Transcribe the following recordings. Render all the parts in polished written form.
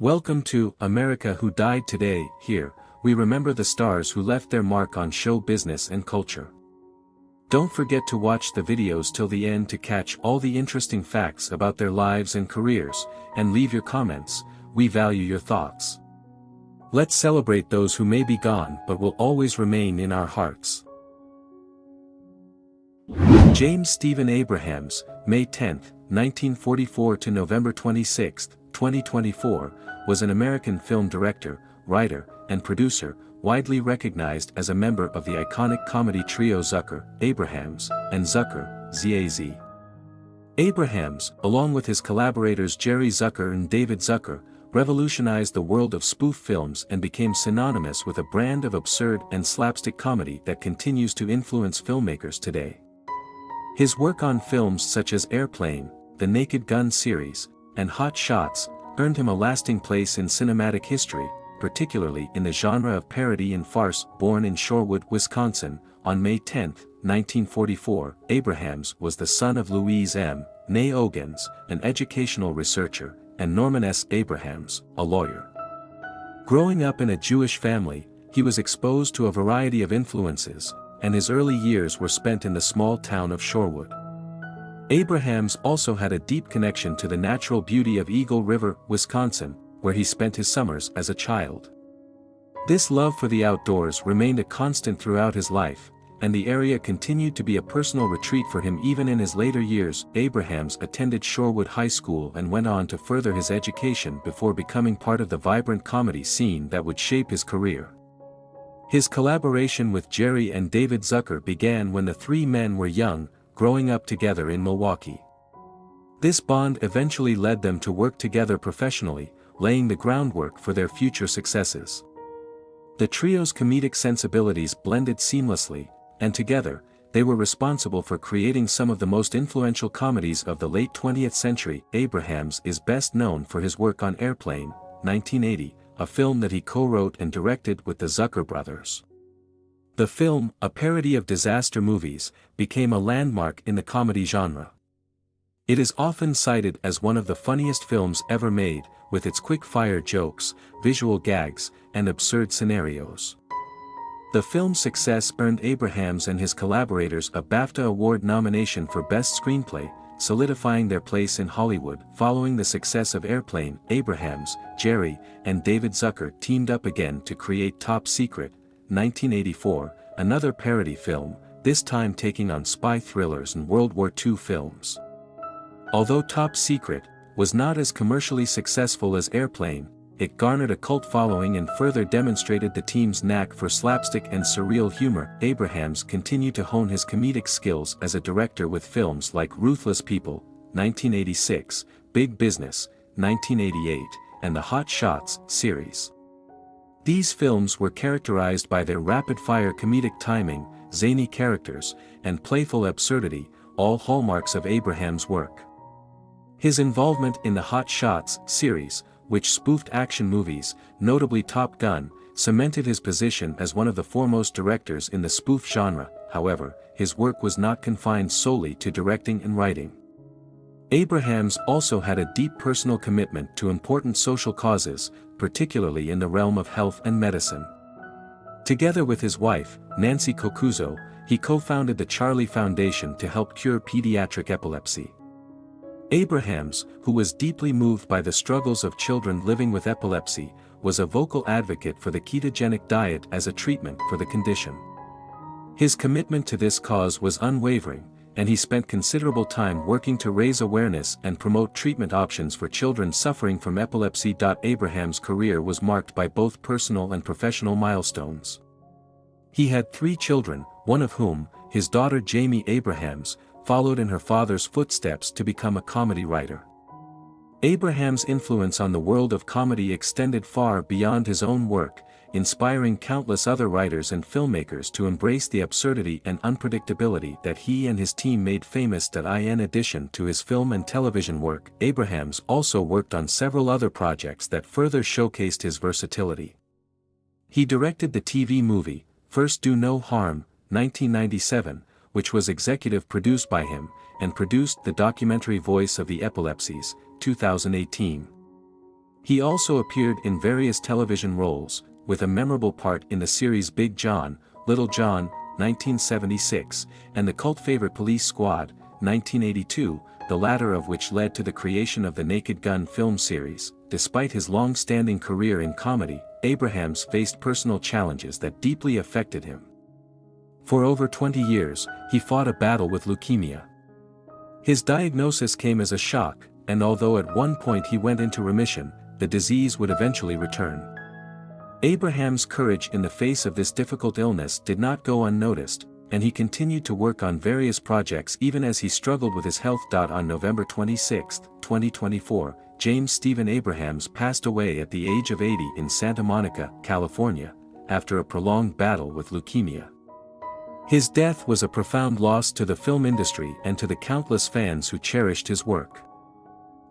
Welcome to America Who Died Today. Here, we remember the stars who left their mark on show business and culture. Don't forget to watch the videos till the end to catch all the interesting facts about their lives and careers, and leave your comments. We value your thoughts. Let's celebrate those who may be gone but will always remain in our hearts. James Stephen Abrahams, May 10, 1944 to November 26, 2024, was an American film director, writer, and producer, widely recognized as a member of the iconic comedy trio Zucker, Abrahams, and Zucker, Z.A.Z. Abrahams, along with his collaborators Jerry Zucker and David Zucker, revolutionized the world of spoof films and became synonymous with a brand of absurd and slapstick comedy that continues to influence filmmakers today. His work on films such as Airplane, the Naked Gun series, and Hot Shots, earned him a lasting place in cinematic history, particularly in the genre of parody and farce. Born in Shorewood, Wisconsin, on May 10, 1944, Abrahams was the son of Louise M. née Ogans, an educational researcher, and Norman S. Abrahams, a lawyer. Growing up in a Jewish family, he was exposed to a variety of influences, and his early years were spent in the small town of Shorewood. Abrahams also had a deep connection to the natural beauty of Eagle River, Wisconsin, where he spent his summers as a child. This love for the outdoors remained a constant throughout his life, and the area continued to be a personal retreat for him even in his later years. Abrahams attended Shorewood High School and went on to further his education before becoming part of the vibrant comedy scene that would shape his career. His collaboration with Jerry and David Zucker began when the three men were young, growing up together in Milwaukee. This bond eventually led them to work together professionally, laying the groundwork for their future successes. The trio's comedic sensibilities blended seamlessly, and together, they were responsible for creating some of the most influential comedies of the late 20th century. Abrahams is best known for his work on Airplane, 1980, a film that he co-wrote and directed with the Zucker brothers. The film, a parody of disaster movies, became a landmark in the comedy genre. It is often cited as one of the funniest films ever made, with its quick-fire jokes, visual gags, and absurd scenarios. The film's success earned Abrahams and his collaborators a BAFTA Award nomination for Best Screenplay, solidifying their place in Hollywood. Following the success of Airplane, Abrahams, Jerry, and David Zucker teamed up again to create Top Secret, 1984, another parody film, this time taking on spy thrillers and World War II films. Although Top Secret was not as commercially successful as Airplane, it garnered a cult following and further demonstrated the team's knack for slapstick and surreal humor. Abrahams continued to hone his comedic skills as a director with films like Ruthless People, 1986, Big Business, 1988, and the Hot Shots series. These films were characterized by their rapid-fire comedic timing, zany characters, and playful absurdity, all hallmarks of Abrahams' work. His involvement in the Hot Shots series, which spoofed action movies, notably Top Gun, cemented his position as one of the foremost directors in the spoof genre. However, his work was not confined solely to directing and writing. Abrahams also had a deep personal commitment to important social causes, particularly in the realm of health and medicine. Together with his wife, Nancy Kokuzo, he co-founded the Charlie Foundation to help cure pediatric epilepsy. Abrahams, who was deeply moved by the struggles of children living with epilepsy, was a vocal advocate for the ketogenic diet as a treatment for the condition. His commitment to this cause was unwavering, and he spent considerable time working to raise awareness and promote treatment options for children suffering from epilepsy. Abrahams' career was marked by both personal and professional milestones. He had 3 children, one of whom, his daughter Jamie Abrahams, followed in her father's footsteps to become a comedy writer. Abrahams' influence on the world of comedy extended far beyond his own work, inspiring countless other writers and filmmakers to embrace the absurdity and unpredictability that he and his team made famous. In addition to his film and television work, Abrahams also worked on several other projects that further showcased his versatility. He directed the TV movie, First Do No Harm, 1997, which was executive produced by him, and produced the documentary Voice of the Epilepsies, 2018. He also appeared in various television roles, with a memorable part in the series Big John, Little John, 1976, and the cult favorite Police Squad, 1982, the latter of which led to the creation of the Naked Gun film series. Despite his long-standing career in comedy, Abrahams faced personal challenges that deeply affected him. For over 20 years, he fought a battle with leukemia. His diagnosis came as a shock, and although at one point he went into remission, the disease would eventually return. Abraham's courage in the face of this difficult illness did not go unnoticed, and he continued to work on various projects even as he struggled with his health. On November 26, 2024, James Stephen Abrahams passed away at the age of 80 in Santa Monica, California, after a prolonged battle with leukemia. His death was a profound loss to the film industry and to the countless fans who cherished his work.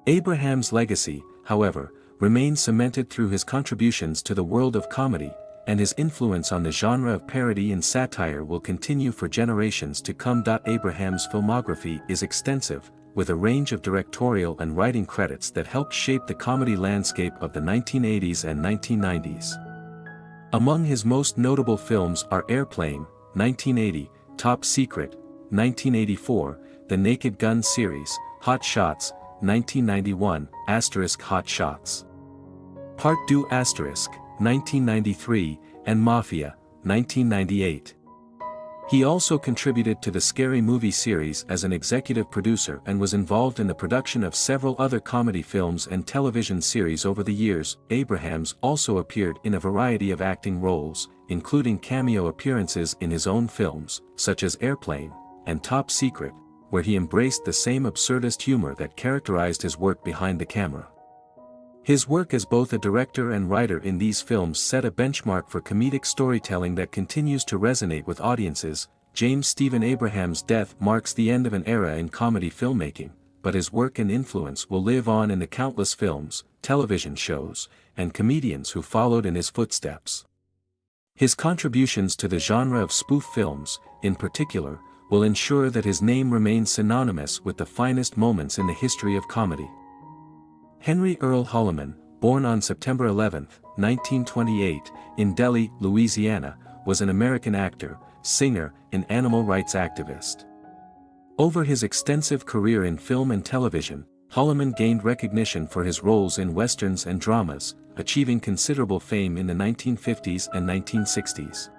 Abraham's legacy, however, remains cemented through his contributions to the world of comedy, and his influence on the genre of parody and satire will continue for generations to come. Abraham's filmography is extensive, with a range of directorial and writing credits that helped shape the comedy landscape of the 1980s and 1990s. Among his most notable films are Airplane, 1980, Top Secret, 1984, the Naked Gun series, Hot Shots, 1991, Hot Shots. Part 2 *, 1993, and Mafia, 1998. He also contributed to the Scary Movie series as an executive producer and was involved in the production of several other comedy films and television series over the years. Abrahams also appeared in a variety of acting roles, including cameo appearances in his own films, such as Airplane and Top Secret, where he embraced the same absurdist humor that characterized his work behind the camera. His work as both a director and writer in these films set a benchmark for comedic storytelling that continues to resonate with audiences. James Stephen Abrahams' death marks the end of an era in comedy filmmaking, but his work and influence will live on in the countless films, television shows, and comedians who followed in his footsteps. His contributions to the genre of spoof films, in particular, will ensure that his name remains synonymous with the finest moments in the history of comedy. Henry Earl Hollman, born on September 11, 1928, in Delhi, Louisiana, was an American actor, singer, and animal rights activist. Over his extensive career in film and television, Hollman gained recognition for his roles in westerns and dramas, achieving considerable fame in the 1950s and 1960s.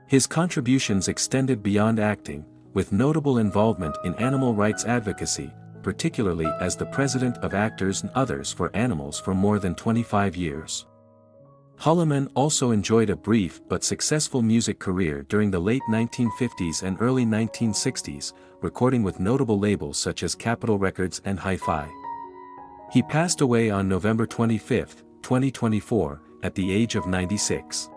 His contributions extended beyond acting, with notable involvement in animal rights advocacy, particularly as the president of Actors and Others for Animals for more than 25 years. Hollman also enjoyed a brief but successful music career during the late 1950s and early 1960s, recording with notable labels such as Capitol Records and Hi-Fi. He passed away on November 25, 2024, at the age of 96.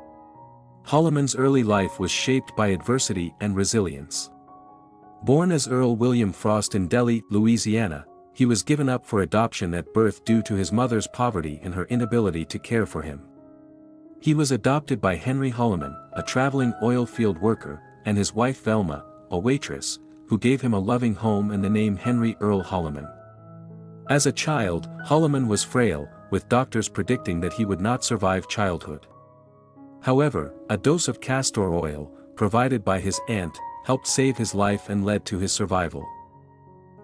Hollman's early life was shaped by adversity and resilience. Born as Earl William Frost in Delhi, Louisiana, he was given up for adoption at birth due to his mother's poverty and her inability to care for him. He was adopted by Henry Hollman, a traveling oil field worker, and his wife Velma, a waitress, who gave him a loving home and the name Henry Earl Hollman. As a child, Hollman was frail, with doctors predicting that he would not survive childhood. However, a dose of castor oil, provided by his aunt, helped save his life and led to his survival.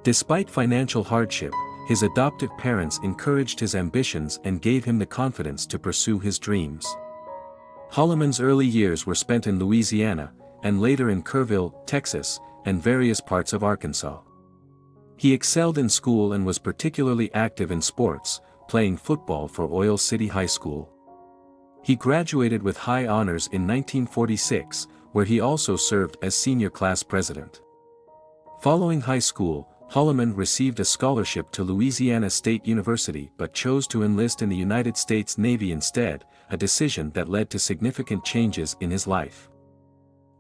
Despite financial hardship, his adoptive parents encouraged his ambitions and gave him the confidence to pursue his dreams. Hollman's early years were spent in Louisiana, and later in Kerrville, Texas, and various parts of Arkansas. He excelled in school and was particularly active in sports, playing football for Oil City High School. He graduated with high honors in 1946, where he also served as senior class president. Following high school, Hollman received a scholarship to Louisiana State University but chose to enlist in the United States Navy instead, a decision that led to significant changes in his life.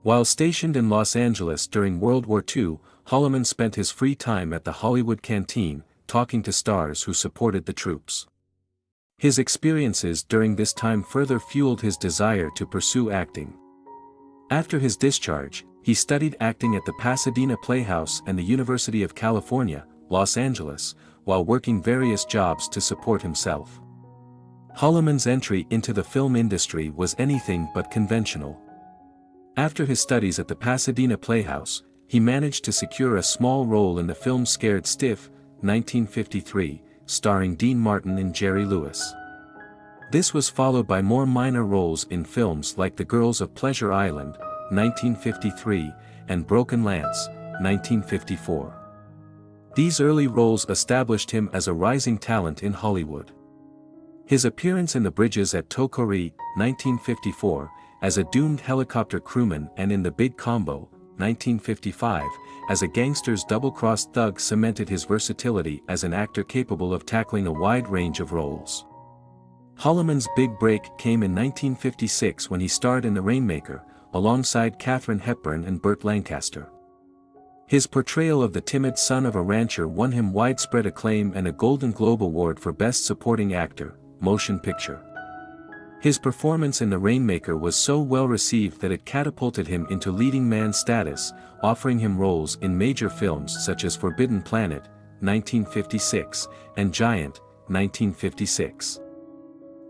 While stationed in Los Angeles during World War II, Hollman spent his free time at the Hollywood Canteen, talking to stars who supported the troops. His experiences during this time further fueled his desire to pursue acting. After his discharge, he studied acting at the Pasadena Playhouse and the University of California, Los Angeles, while working various jobs to support himself. Hollman's entry into the film industry was anything but conventional. After his studies at the Pasadena Playhouse, he managed to secure a small role in the film Scared Stiff, 1953, starring Dean Martin and Jerry Lewis. This was followed by more minor roles in films like The Girls of Pleasure Island, 1953, and Broken Lance, 1954. These early roles established him as a rising talent in Hollywood. His appearance in The Bridges at Tokori, 1954, as a doomed helicopter crewman and in The Big Combo, 1955, as a gangster's double-crossed thug cemented his versatility as an actor capable of tackling a wide range of roles. Hollman's big break came in 1956 when he starred in The Rainmaker, alongside Katharine Hepburn and Burt Lancaster. His portrayal of the timid son of a rancher won him widespread acclaim and a Golden Globe Award for Best Supporting Actor, Motion Picture. His performance in The Rainmaker was so well received that it catapulted him into leading man status, offering him roles in major films such as Forbidden Planet, 1956, and Giant, 1956.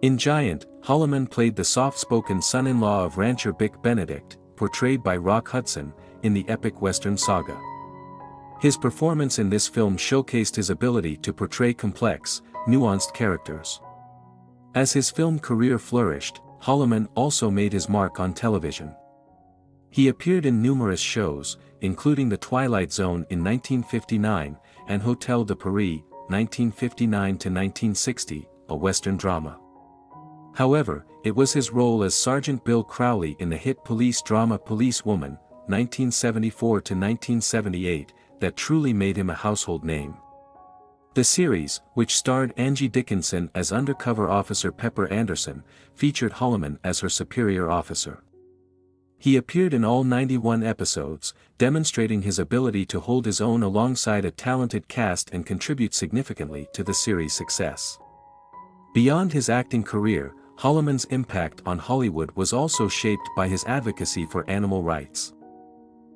In Giant, Hollman played the soft-spoken son-in-law of rancher Bick Benedict, portrayed by Rock Hudson, in the epic Western saga. His performance in this film showcased his ability to portray complex, nuanced characters. As his film career flourished, Hollman also made his mark on television. He appeared in numerous shows, including The Twilight Zone in 1959, and Hotel de Paris, 1959–1960, a Western drama. However, it was his role as Sergeant Bill Crowley in the hit police drama Police Woman, 1974–1978, that truly made him a household name. The series, which starred Angie Dickinson as undercover officer Pepper Anderson, featured Hollman as her superior officer. He appeared in all 91 episodes, demonstrating his ability to hold his own alongside a talented cast and contribute significantly to the series' success. Beyond his acting career, Hollman's impact on Hollywood was also shaped by his advocacy for animal rights.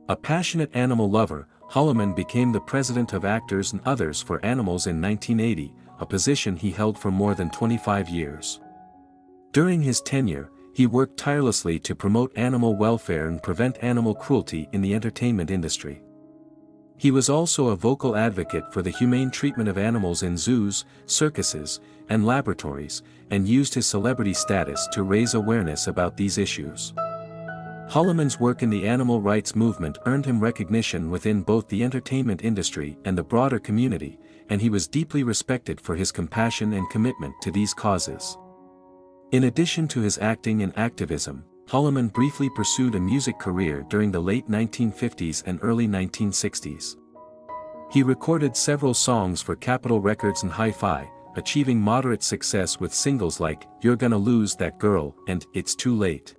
A passionate animal lover, Hollman became the president of Actors and Others for Animals in 1980, a position he held for more than 25 years. During his tenure, he worked tirelessly to promote animal welfare and prevent animal cruelty in the entertainment industry. He was also a vocal advocate for the humane treatment of animals in zoos, circuses, and laboratories, and used his celebrity status to raise awareness about these issues. Hollman's work in the animal rights movement earned him recognition within both the entertainment industry and the broader community, and he was deeply respected for his compassion and commitment to these causes. In addition to his acting and activism, Hollman briefly pursued a music career during the late 1950s and early 1960s. He recorded several songs for Capitol Records and Hi-Fi, achieving moderate success with singles like You're Gonna Lose That Girl and It's Too Late.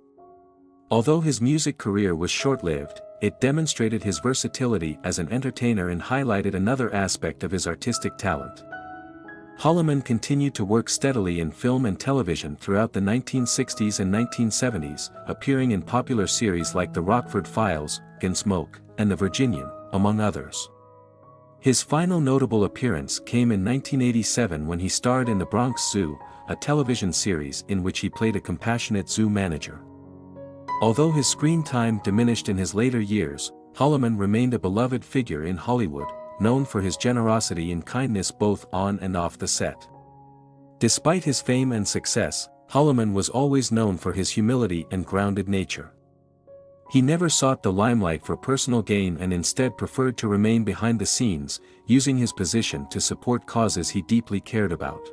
Although his music career was short-lived, it demonstrated his versatility as an entertainer and highlighted another aspect of his artistic talent. Hollman continued to work steadily in film and television throughout the 1960s and 1970s, appearing in popular series like The Rockford Files, Gunsmoke, and The Virginian, among others. His final notable appearance came in 1987 when he starred in The Bronx Zoo, a television series in which he played a compassionate zoo manager. Although his screen time diminished in his later years, Hollman remained a beloved figure in Hollywood, known for his generosity and kindness both on and off the set. Despite his fame and success, Hollman was always known for his humility and grounded nature. He never sought the limelight for personal gain and instead preferred to remain behind the scenes, using his position to support causes he deeply cared about.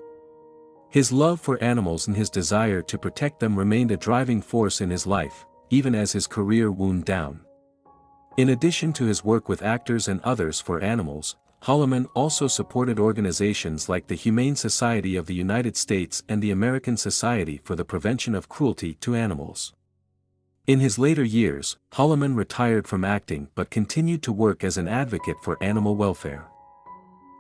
His love for animals and his desire to protect them remained a driving force in his life, even as his career wound down. In addition to his work with Actors and Others for Animals, Hollman also supported organizations like the Humane Society of the United States and the American Society for the Prevention of Cruelty to Animals. In his later years, Hollman retired from acting but continued to work as an advocate for animal welfare.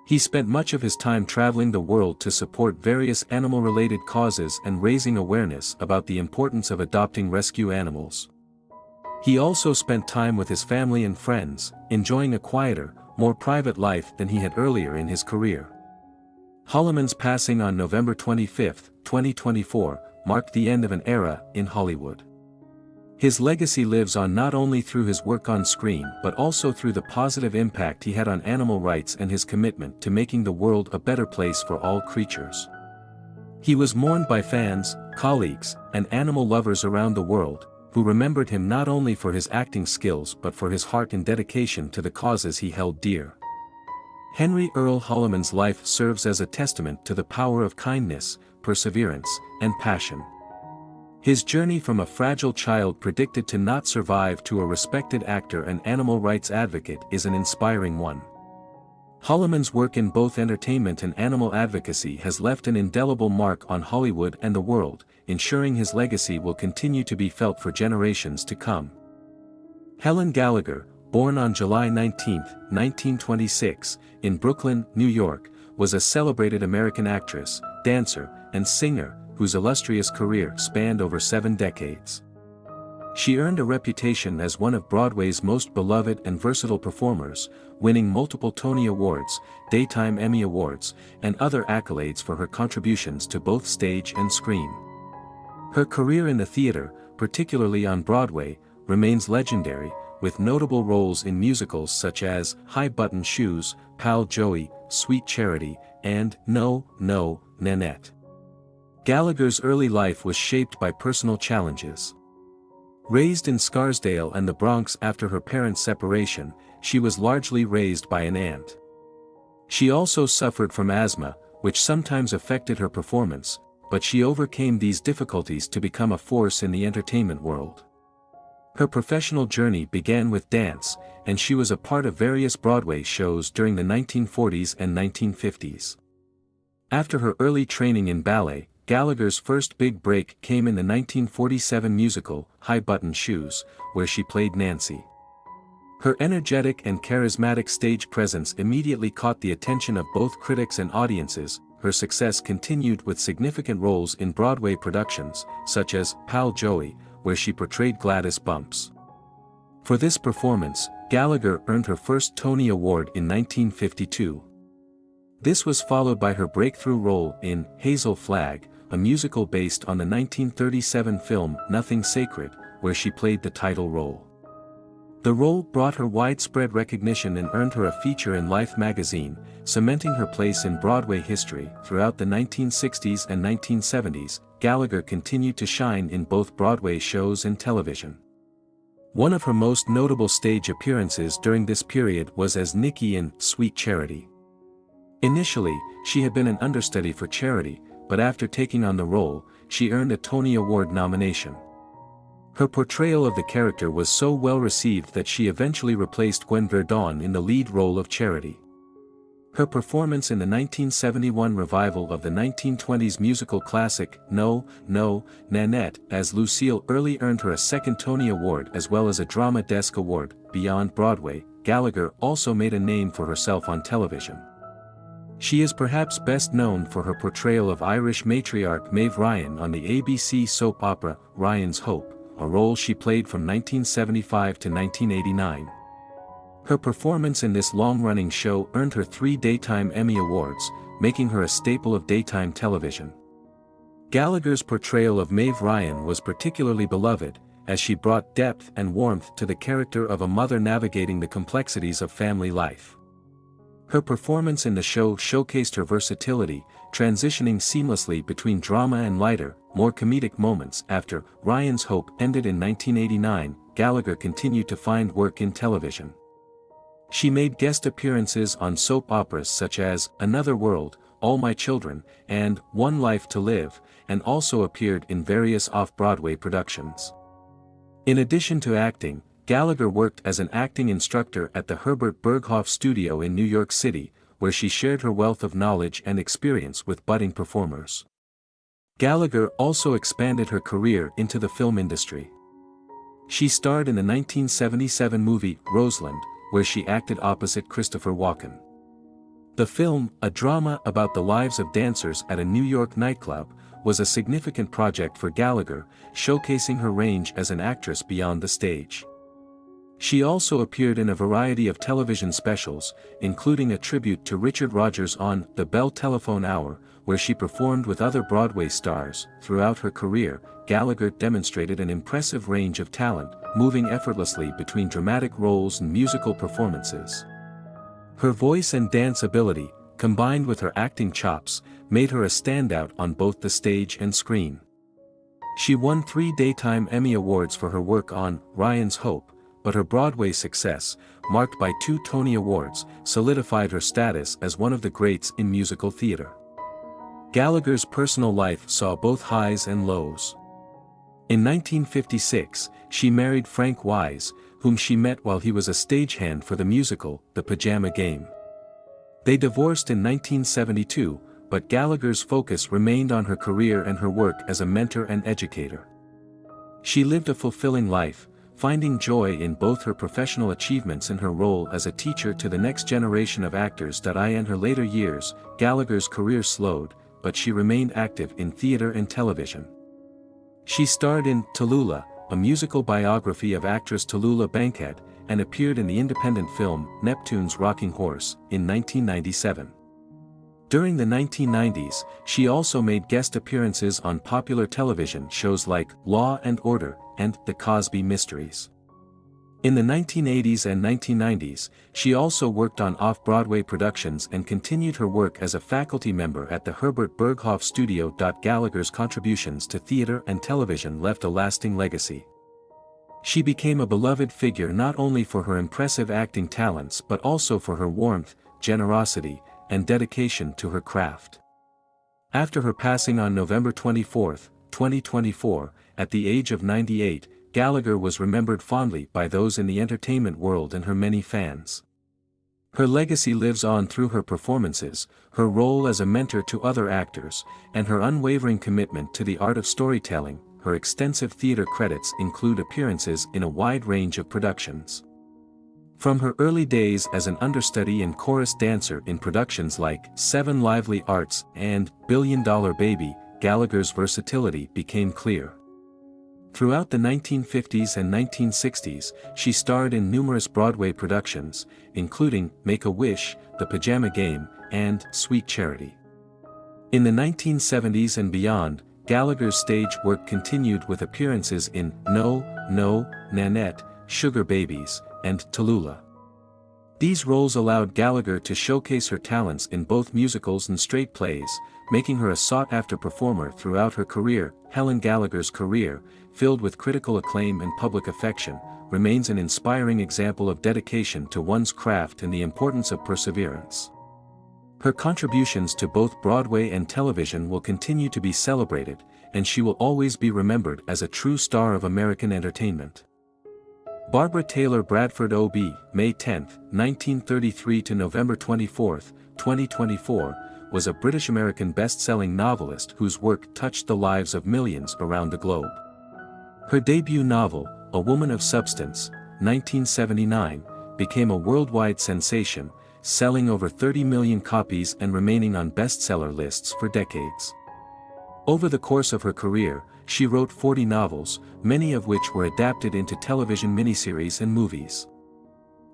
He spent much of his time traveling the world to support various animal-related causes and raising awareness about the importance of adopting rescue animals. He also spent time with his family and friends, enjoying a quieter, more private life than he had earlier in his career. Hollman's passing on November 25, 2024, marked the end of an era in Hollywood. His legacy lives on not only through his work on screen but also through the positive impact he had on animal rights and his commitment to making the world a better place for all creatures. He was mourned by fans, colleagues, and animal lovers around the world, who remembered him not only for his acting skills but for his heart and dedication to the causes he held dear. Henry Earl Hollman's life serves as a testament to the power of kindness, perseverance, and passion. His journey from a fragile child predicted to not survive to a respected actor and animal rights advocate is an inspiring one. Hollman's work in both entertainment and animal advocacy has left an indelible mark on Hollywood and the world, ensuring his legacy will continue to be felt for generations to come. Helen Gallagher, born on July 19, 1926, in Brooklyn, New York, was a celebrated American actress, dancer, and singer, whose illustrious career spanned over 7 decades. She earned a reputation as one of Broadway's most beloved and versatile performers, winning multiple Tony Awards, Daytime Emmy Awards, and other accolades for her contributions to both stage and screen. Her career in the theater, particularly on Broadway, remains legendary, with notable roles in musicals such as High Button Shoes, Pal Joey, Sweet Charity, and No, No, Nanette. Gallagher's early life was shaped by personal challenges. Raised in Scarsdale and the Bronx after her parents' separation, she was largely raised by an aunt. She also suffered from asthma, which sometimes affected her performance, but she overcame these difficulties to become a force in the entertainment world. Her professional journey began with dance, and she was a part of various Broadway shows during the 1940s and 1950s. After her early training in ballet, Gallagher's first big break came in the 1947 musical, High Button Shoes, where she played Nancy. Her energetic and charismatic stage presence immediately caught the attention of both critics and audiences. Her success continued with significant roles in Broadway productions, such as Pal Joey, where she portrayed Gladys Bumps. For this performance, Gallagher earned her first Tony Award in 1952. This was followed by her breakthrough role in Hazel Flag, a musical based on the 1937 film Nothing Sacred, where she played the title role. The role brought her widespread recognition and earned her a feature in Life magazine, cementing her place in Broadway history. Throughout the 1960s and 1970s, Gallagher continued to shine in both Broadway shows and television. One of her most notable stage appearances during this period was as Nikki in Sweet Charity. Initially, she had been an understudy for Charity, but after taking on the role, she earned a Tony Award nomination. Her portrayal of the character was so well received that she eventually replaced Gwen Verdon in the lead role of Charity. Her performance in the 1971 revival of the 1920s musical classic No, No, Nanette as Lucille early earned her a second Tony Award as well as a Drama Desk Award. Beyond Broadway, Gallagher also made a name for herself on television. She is perhaps best known for her portrayal of Irish matriarch Maeve Ryan on the ABC soap opera Ryan's Hope, a role she played from 1975 to 1989. Her performance in this long-running show earned her 3 Daytime Emmy Awards, making her a staple of daytime television. Gallagher's portrayal of Maeve Ryan was particularly beloved, as she brought depth and warmth to the character of a mother navigating the complexities of family life. Her performance in the show showcased her versatility, transitioning seamlessly between drama and lighter, more comedic moments. After Ryan's Hope ended in 1989, Gallagher continued to find work in television. She made guest appearances on soap operas such as Another World, All My Children, and One Life to Live, and also appeared in various off-Broadway productions. In addition to acting, Gallagher worked as an acting instructor at the Herbert Berghof Studio in New York City, where she shared her wealth of knowledge and experience with budding performers. Gallagher also expanded her career into the film industry. She starred in the 1977 movie Roseland, where she acted opposite Christopher Walken. The film, a drama about the lives of dancers at a New York nightclub, was a significant project for Gallagher, showcasing her range as an actress beyond the stage. She also appeared in a variety of television specials, including a tribute to Richard Rodgers on The Bell Telephone Hour, where she performed with other Broadway stars. Throughout her career, Gallagher demonstrated an impressive range of talent, moving effortlessly between dramatic roles and musical performances. Her voice and dance ability, combined with her acting chops, made her a standout on both the stage and screen. She won 3 Daytime Emmy Awards for her work on Ryan's Hope, but her Broadway success, marked by 2 Tony Awards, solidified her status as one of the greats in musical theater. Gallagher's personal life saw both highs and lows. In 1956, she married Frank Wise, whom she met while he was a stagehand for the musical, The Pajama Game. They divorced in 1972, but Gallagher's focus remained on her career and her work as a mentor and educator. She lived a fulfilling life, finding joy in both her professional achievements and her role as a teacher to the next generation of actors. In her later years, Gallagher's career slowed, but she remained active in theater and television. She starred in Tallulah, a musical biography of actress Tallulah Bankhead, and appeared in the independent film Neptune's Rocking Horse in 1997. During the 1990s, she also made guest appearances on popular television shows like Law and Order and The Cosby Mysteries. In the 1980s and 1990s, she also worked on off-Broadway productions and continued her work as a faculty member at the Herbert Berghof Studio. Gallagher's contributions to theater and television left a lasting legacy. She became a beloved figure not only for her impressive acting talents but also for her warmth, generosity, and dedication to her craft. After her passing on November 24, 2024, at the age of 98, Gallagher was remembered fondly by those in the entertainment world and her many fans. Her legacy lives on through her performances, her role as a mentor to other actors, and her unwavering commitment to the art of storytelling. Her extensive theater credits include appearances in a wide range of productions. From her early days as an understudy and chorus dancer in productions like Seven Lively Arts and Billion Dollar Baby, Gallagher's versatility became clear. Throughout the 1950s and 1960s, she starred in numerous Broadway productions, including Make-A-Wish, The Pajama Game, and Sweet Charity. In the 1970s and beyond, Gallagher's stage work continued with appearances in No, No, Nanette, Sugar Babies, and Tallulah. These roles allowed Gallagher to showcase her talents in both musicals and straight plays, making her a sought-after performer throughout her career. Helen Gallagher's career, filled with critical acclaim and public affection, remains an inspiring example of dedication to one's craft and the importance of perseverance. Her contributions to both Broadway and television will continue to be celebrated, and she will always be remembered as a true star of American entertainment. Barbara Taylor Bradford O.B., May 10, 1933 to November 24, 2024, was a British-American best-selling novelist whose work touched the lives of millions around the globe. Her debut novel, A Woman of Substance, 1979, became a worldwide sensation, selling over 30 million copies and remaining on bestseller lists for decades. Over the course of her career, she wrote 40 novels, many of which were adapted into television miniseries and movies.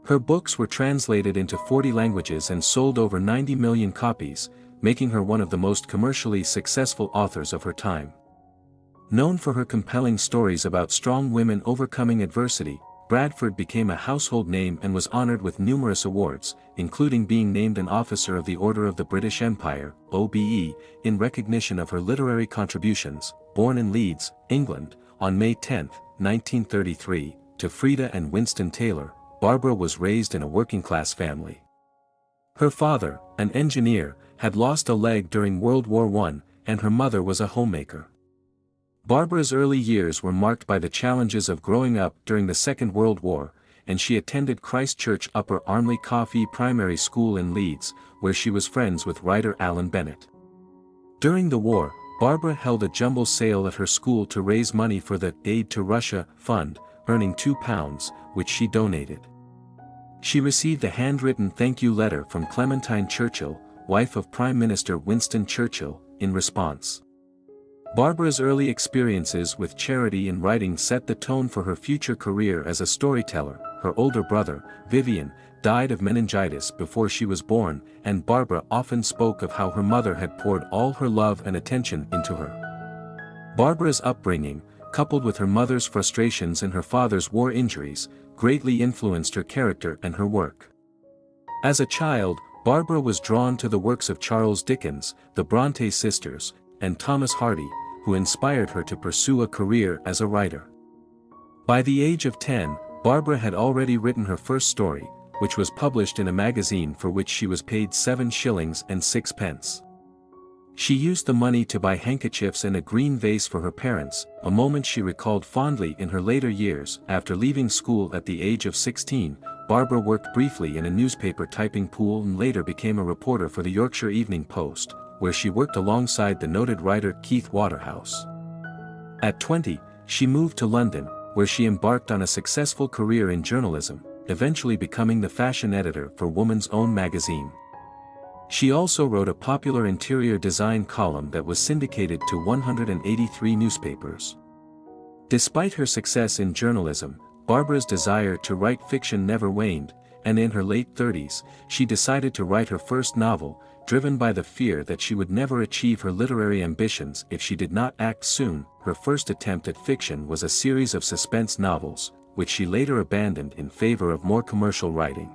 Her books were translated into 40 languages and sold over 90 million copies, making her one of the most commercially successful authors of her time. Known for her compelling stories about strong women overcoming adversity, Bradford became a household name and was honored with numerous awards, including being named an Officer of the Order of the British Empire, OBE, in recognition of her literary contributions. Born in Leeds, England, on May 10, 1933, to Frida and Winston Taylor, Barbara was raised in a working-class family. Her father, an engineer, had lost a leg during World War I, and her mother was a homemaker. Barbara's early years were marked by the challenges of growing up during the Second World War, and she attended Christ Church Upper Armley Coffee Primary School in Leeds, where she was friends with writer Alan Bennett. During the war, Barbara held a jumble sale at her school to raise money for the Aid to Russia Fund, earning £2, which she donated. She received a handwritten thank you letter from Clementine Churchill, wife of Prime Minister Winston Churchill, in response. Barbara's early experiences with charity and writing set the tone for her future career as a storyteller. Her older brother, Vivian, died of meningitis before she was born, and Barbara often spoke of how her mother had poured all her love and attention into her. Barbara's upbringing, coupled with her mother's frustrations and her father's war injuries, greatly influenced her character and her work. As a child, Barbara was drawn to the works of Charles Dickens, the Bronte sisters, and Thomas Hardy, who inspired her to pursue a career as a writer. By the age of 10, Barbara had already written her first story, which was published in a magazine for which she was paid 7 shillings and 6 pence. She used the money to buy handkerchiefs and a green vase for her parents, a moment she recalled fondly in her later years. After leaving school at the age of 16, Barbara worked briefly in a newspaper typing pool and later became a reporter for the Yorkshire Evening Post, where she worked alongside the noted writer Keith Waterhouse. At 20, she moved to London, where she embarked on a successful career in journalism, eventually becoming the fashion editor for Woman's Own magazine. She also wrote a popular interior design column that was syndicated to 183 newspapers. Despite her success in journalism, Barbara's desire to write fiction never waned, and in her late 30s, she decided to write her first novel, driven by the fear that she would never achieve her literary ambitions if she did not act soon. Her first attempt at fiction was a series of suspense novels, which she later abandoned in favor of more commercial writing.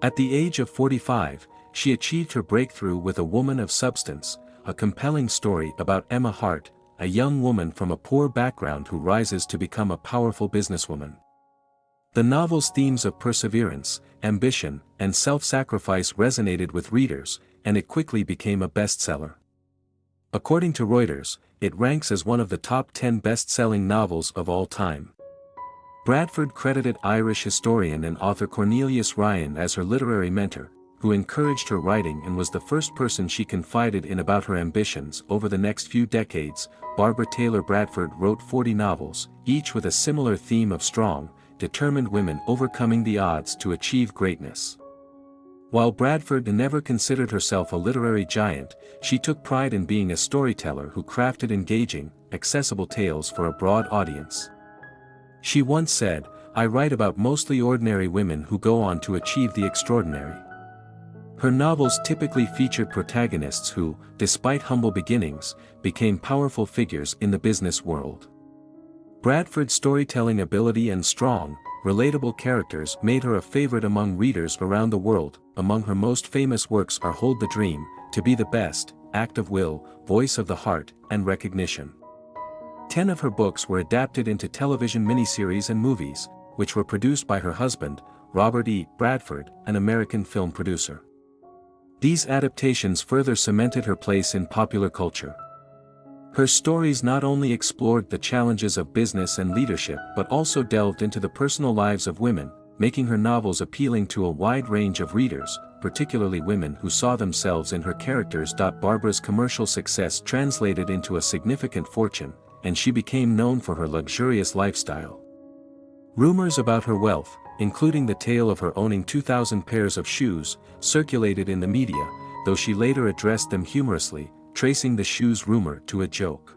At the age of 45, she achieved her breakthrough with A Woman of Substance, a compelling story about Emma Hart, a young woman from a poor background who rises to become a powerful businesswoman. The novel's themes of perseverance, ambition, and self-sacrifice resonated with readers, and it quickly became a bestseller. According to Reuters, it ranks as one of the top 10 best-selling novels of all time. Bradford credited Irish historian and author Cornelius Ryan as her literary mentor, who encouraged her writing and was the first person she confided in about her ambitions. Over the next few decades, Barbara Taylor Bradford wrote 40 novels, each with a similar theme of strong, determined women overcoming the odds to achieve greatness. While Bradford never considered herself a literary giant, she took pride in being a storyteller who crafted engaging, accessible tales for a broad audience. She once said, "I write about mostly ordinary women who go on to achieve the extraordinary." Her novels typically featured protagonists who, despite humble beginnings, became powerful figures in the business world. Bradford's storytelling ability and strong, relatable characters made her a favorite among readers around the world. Among her most famous works are Hold the Dream, To Be the Best, Act of Will, Voice of the Heart, and Recognition. 10 of her books were adapted into television miniseries and movies, which were produced by her husband, Robert E. Bradford, an American film producer. These adaptations further cemented her place in popular culture. Her stories not only explored the challenges of business and leadership but also delved into the personal lives of women, making her novels appealing to a wide range of readers, particularly women who saw themselves in her characters. Barbara's commercial success translated into a significant fortune, and she became known for her luxurious lifestyle. Rumors about her wealth, including the tale of her owning 2,000 pairs of shoes, circulated in the media, though she later addressed them humorously, tracing the shoes rumor to a joke.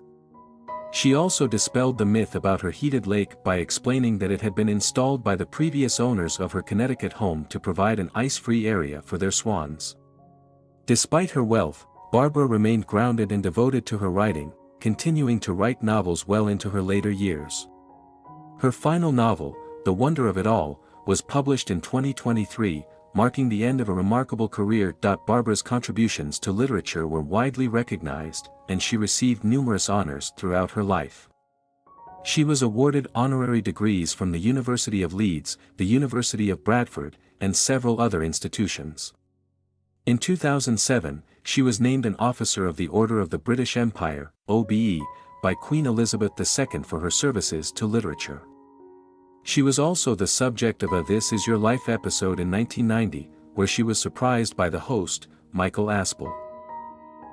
She also dispelled the myth about her heated lake by explaining that it had been installed by the previous owners of her Connecticut home to provide an ice-free area for their swans. Despite her wealth, Barbara remained grounded and devoted to her writing, continuing to write novels well into her later years. Her final novel, The Wonder of It All, was published in 2023, marking the end of a remarkable career. Barbara's contributions to literature were widely recognized, and she received numerous honors throughout her life. She was awarded honorary degrees from the University of Leeds, the University of Bradford, and several other institutions. In 2007, she was named an Officer of the Order of the British Empire, OBE, by Queen Elizabeth II for her services to literature. She was also the subject of a This Is Your Life episode in 1990, where she was surprised by the host, Michael Aspel.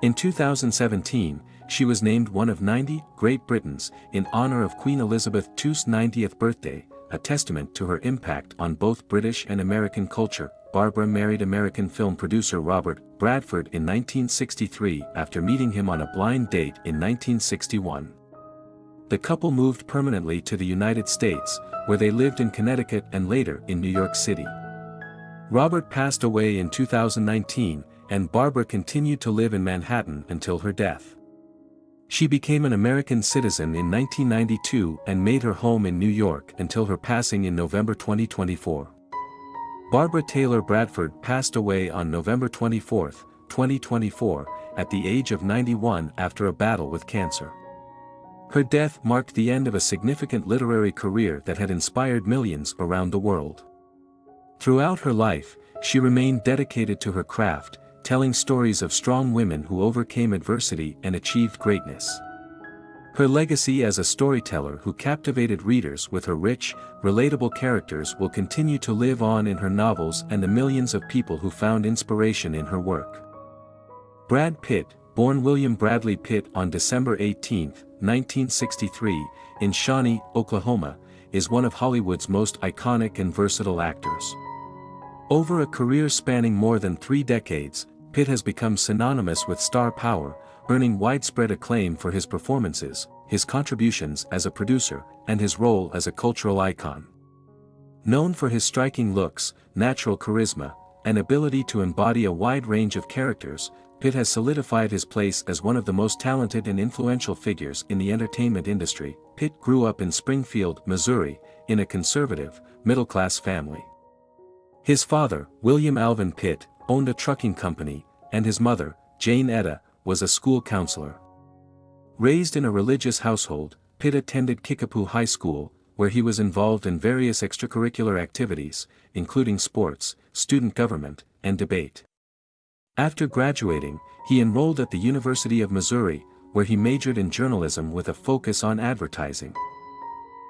In 2017, she was named one of 90 Great Britons in honor of Queen Elizabeth II's 90th birthday, a testament to her impact on both British and American culture. Barbara married American film producer Robert Bradford in 1963 after meeting him on a blind date in 1961. The couple moved permanently to the United States, where they lived in Connecticut and later in New York City. Robert passed away in 2019, and Barbara continued to live in Manhattan until her death. She became an American citizen in 1992 and made her home in New York until her passing in November 2024. Barbara Taylor Bradford passed away on November 24, 2024, at the age of 91 after a battle with cancer. Her death marked the end of a significant literary career that had inspired millions around the world. Throughout her life, she remained dedicated to her craft, telling stories of strong women who overcame adversity and achieved greatness. Her legacy as a storyteller who captivated readers with her rich, relatable characters will continue to live on in her novels and the millions of people who found inspiration in her work. Brad Pitt, born William Bradley Pitt on December 18, 1963, in Shawnee, Oklahoma, is one of Hollywood's most iconic and versatile actors. Over a career spanning more than 3 decades, Pitt has become synonymous with star power, earning widespread acclaim for his performances, his contributions as a producer, and his role as a cultural icon. Known for his striking looks, natural charisma, and ability to embody a wide range of characters, Pitt has solidified his place as one of the most talented and influential figures in the entertainment industry. Pitt grew up in Springfield, Missouri, in a conservative, middle-class family. His father, William Alvin Pitt, owned a trucking company, and his mother, Jane Etta, was a school counselor. Raised in a religious household, Pitt attended Kickapoo High School, where he was involved in various extracurricular activities, including sports, student government, and debate. After graduating, he enrolled at the University of Missouri, where he majored in journalism with a focus on advertising.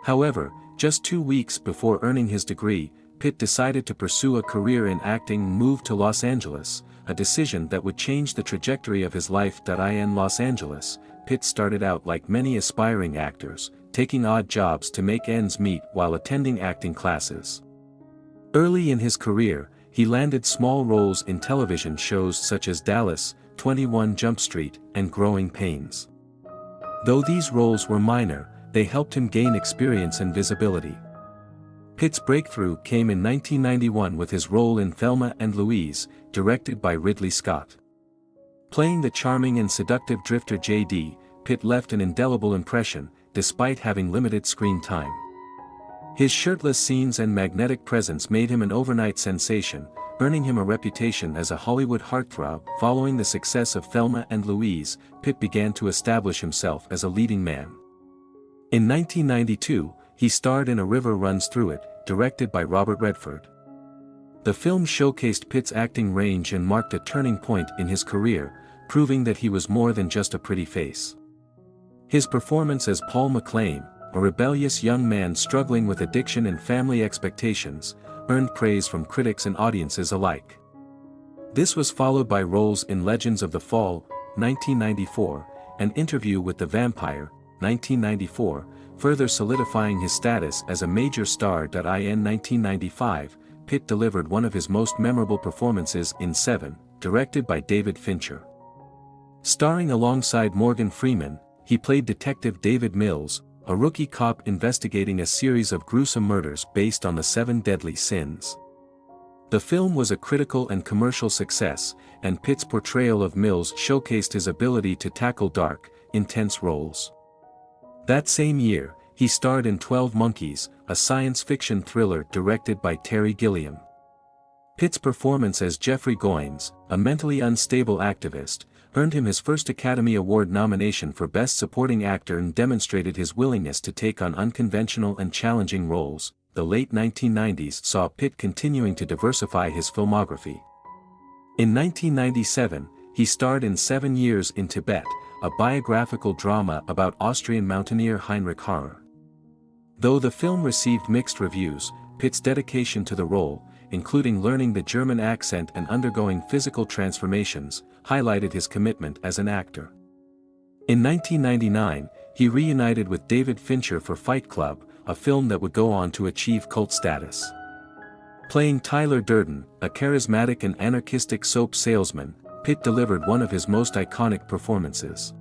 However, just 2 weeks before earning his degree, Pitt decided to pursue a career in acting and moved to Los Angeles, a decision that would change the trajectory of his life. In Los Angeles, Pitt started out like many aspiring actors, taking odd jobs to make ends meet while attending acting classes. Early in his career, he landed small roles in television shows such as Dallas, 21 Jump Street, and Growing Pains. Though these roles were minor, they helped him gain experience and visibility. Pitt's breakthrough came in 1991 with his role in Thelma and Louise, directed by Ridley Scott. Playing the charming and seductive drifter J.D., Pitt left an indelible impression, despite having limited screen time. His shirtless scenes and magnetic presence made him an overnight sensation, earning him a reputation as a Hollywood heartthrob. Following the success of Thelma and Louise, Pitt began to establish himself as a leading man. In 1992, he starred in A River Runs Through It, directed by Robert Redford. The film showcased Pitt's acting range and marked a turning point in his career, proving that he was more than just a pretty face. His performance as Paul McLean, a rebellious young man struggling with addiction and family expectations, earned praise from critics and audiences alike. This was followed by roles in Legends of the Fall, 1994, and Interview with the Vampire, 1994, further solidifying his status as a major star. In 1995, Pitt delivered one of his most memorable performances in Seven, directed by David Fincher. Starring alongside Morgan Freeman, he played Detective David Mills, a rookie cop investigating a series of gruesome murders based on the 7 deadly sins. The film was a critical and commercial success, and Pitt's portrayal of Mills showcased his ability to tackle dark, intense roles. That same year, he starred in 12 Monkeys, a science fiction thriller directed by Terry Gilliam. Pitt's performance as Jeffrey Goins, a mentally unstable activist, earned him his first Academy Award nomination for Best Supporting Actor and demonstrated his willingness to take on unconventional and challenging roles. The late 1990s saw Pitt continuing to diversify his filmography. In 1997, he starred in 7 Years in Tibet, a biographical drama about Austrian mountaineer Heinrich Harrer. Though the film received mixed reviews, Pitt's dedication to the role, including learning the German accent and undergoing physical transformations, highlighted his commitment as an actor. In 1999, he reunited with David Fincher for Fight Club, a film that would go on to achieve cult status. Playing Tyler Durden, a charismatic and anarchistic soap salesman, Pitt delivered one of his most iconic performances.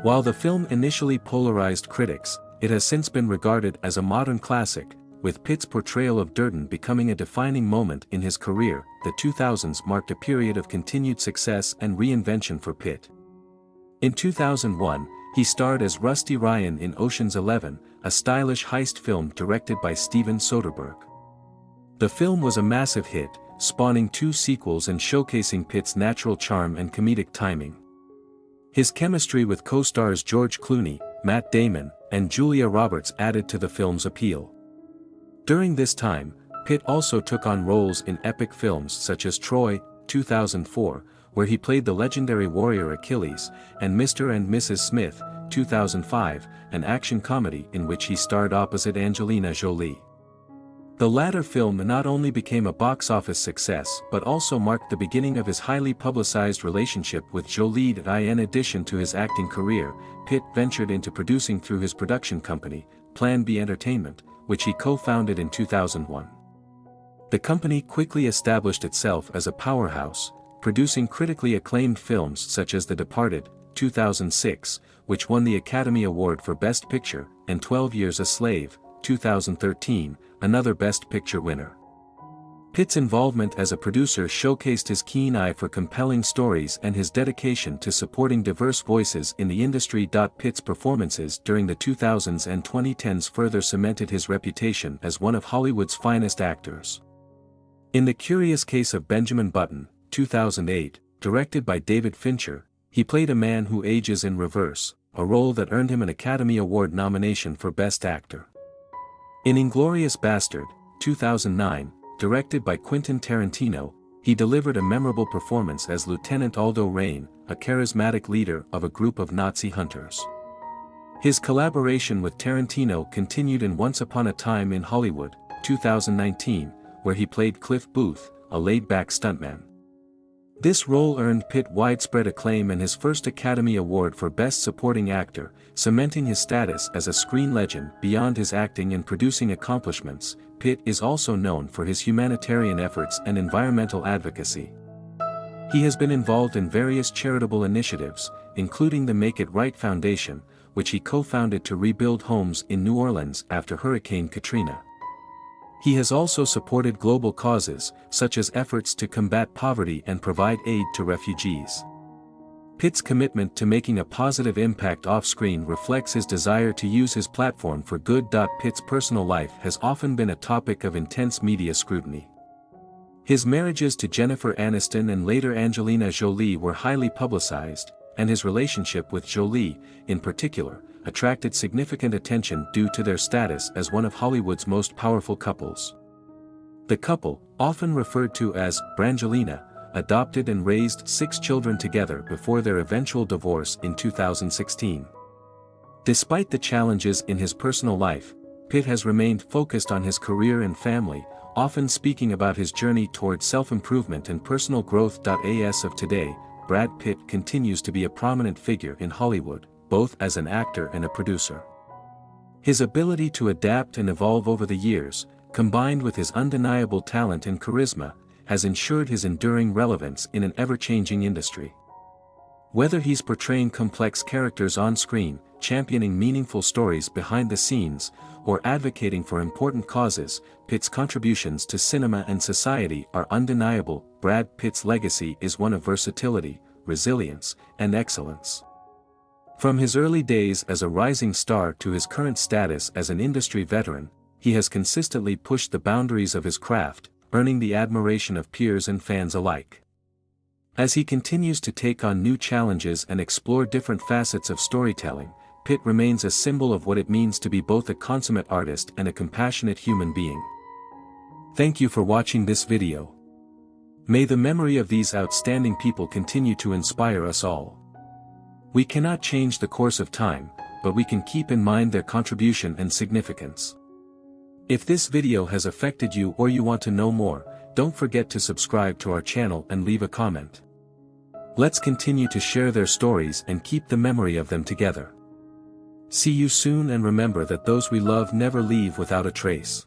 While the film initially polarized critics, it has since been regarded as a modern classic, with Pitt's portrayal of Durden becoming a defining moment in his career. The 2000s marked a period of continued success and reinvention for Pitt. In 2001, he starred as Rusty Ryan in Ocean's 11, a stylish heist film directed by Steven Soderbergh. The film was a massive hit, spawning 2 sequels and showcasing Pitt's natural charm and comedic timing. His chemistry with co-stars George Clooney, Matt Damon, and Julia Roberts added to the film's appeal. During this time, Pitt also took on roles in epic films such as Troy, 2004, where he played the legendary warrior Achilles, and Mr. and Mrs. Smith, 2005, an action comedy in which he starred opposite Angelina Jolie. The latter film not only became a box office success but also marked the beginning of his highly publicized relationship with Jolie. In addition to his acting career, Pitt ventured into producing through his production company, Plan B Entertainment, which he co-founded in 2001. The company quickly established itself as a powerhouse, producing critically acclaimed films such as The Departed, 2006, which won the Academy Award for Best Picture, and 12 Years a Slave, 2013, another Best Picture winner. Pitt's involvement as a producer showcased his keen eye for compelling stories and his dedication to supporting diverse voices in the industry. Pitt's performances during the 2000s and 2010s further cemented his reputation as one of Hollywood's finest actors. In The Curious Case of Benjamin Button, 2008, directed by David Fincher, he played a man who ages in reverse, a role that earned him an Academy Award nomination for Best Actor. In Inglourious Bastard, 2009, directed by Quentin Tarantino, he delivered a memorable performance as Lieutenant Aldo Raine, a charismatic leader of a group of Nazi hunters. His collaboration with Tarantino continued in Once Upon a Time in Hollywood, 2019, where he played Cliff Booth, a laid-back stuntman. This role earned Pitt widespread acclaim and his first Academy Award for Best Supporting Actor, cementing his status as a screen legend. Beyond his acting and producing accomplishments, Pitt is also known for his humanitarian efforts and environmental advocacy. He has been involved in various charitable initiatives, including the Make It Right Foundation, which he co-founded to rebuild homes in New Orleans after Hurricane Katrina. He has also supported global causes, such as efforts to combat poverty and provide aid to refugees. Pitt's commitment to making a positive impact off-screen reflects his desire to use his platform for good. Pitt's personal life has often been a topic of intense media scrutiny. His marriages to Jennifer Aniston and later Angelina Jolie were highly publicized, and his relationship with Jolie, in particular, attracted significant attention due to their status as one of Hollywood's most powerful couples. The couple, often referred to as Brangelina, adopted and raised 6 children together before their eventual divorce in 2016. Despite the challenges in his personal life, Pitt has remained focused on his career and family, often speaking about his journey toward self-improvement and personal growth. As of today, Brad Pitt continues to be a prominent figure in Hollywood, both as an actor and a producer. His ability to adapt and evolve over the years, combined with his undeniable talent and charisma, has ensured his enduring relevance in an ever-changing industry. Whether he's portraying complex characters on screen, championing meaningful stories behind the scenes, or advocating for important causes, Pitt's contributions to cinema and society are undeniable. Brad Pitt's legacy is one of versatility, resilience, and excellence. From his early days as a rising star to his current status as an industry veteran, he has consistently pushed the boundaries of his craft, earning the admiration of peers and fans alike. As he continues to take on new challenges and explore different facets of storytelling, Pitt remains a symbol of what it means to be both a consummate artist and a compassionate human being. Thank you for watching this video. May the memory of these outstanding people continue to inspire us all. We cannot change the course of time, but we can keep in mind their contribution and significance. If this video has affected you or you want to know more, don't forget to subscribe to our channel and leave a comment. Let's continue to share their stories and keep the memory of them together. See you soon, and remember that those we love never leave without a trace.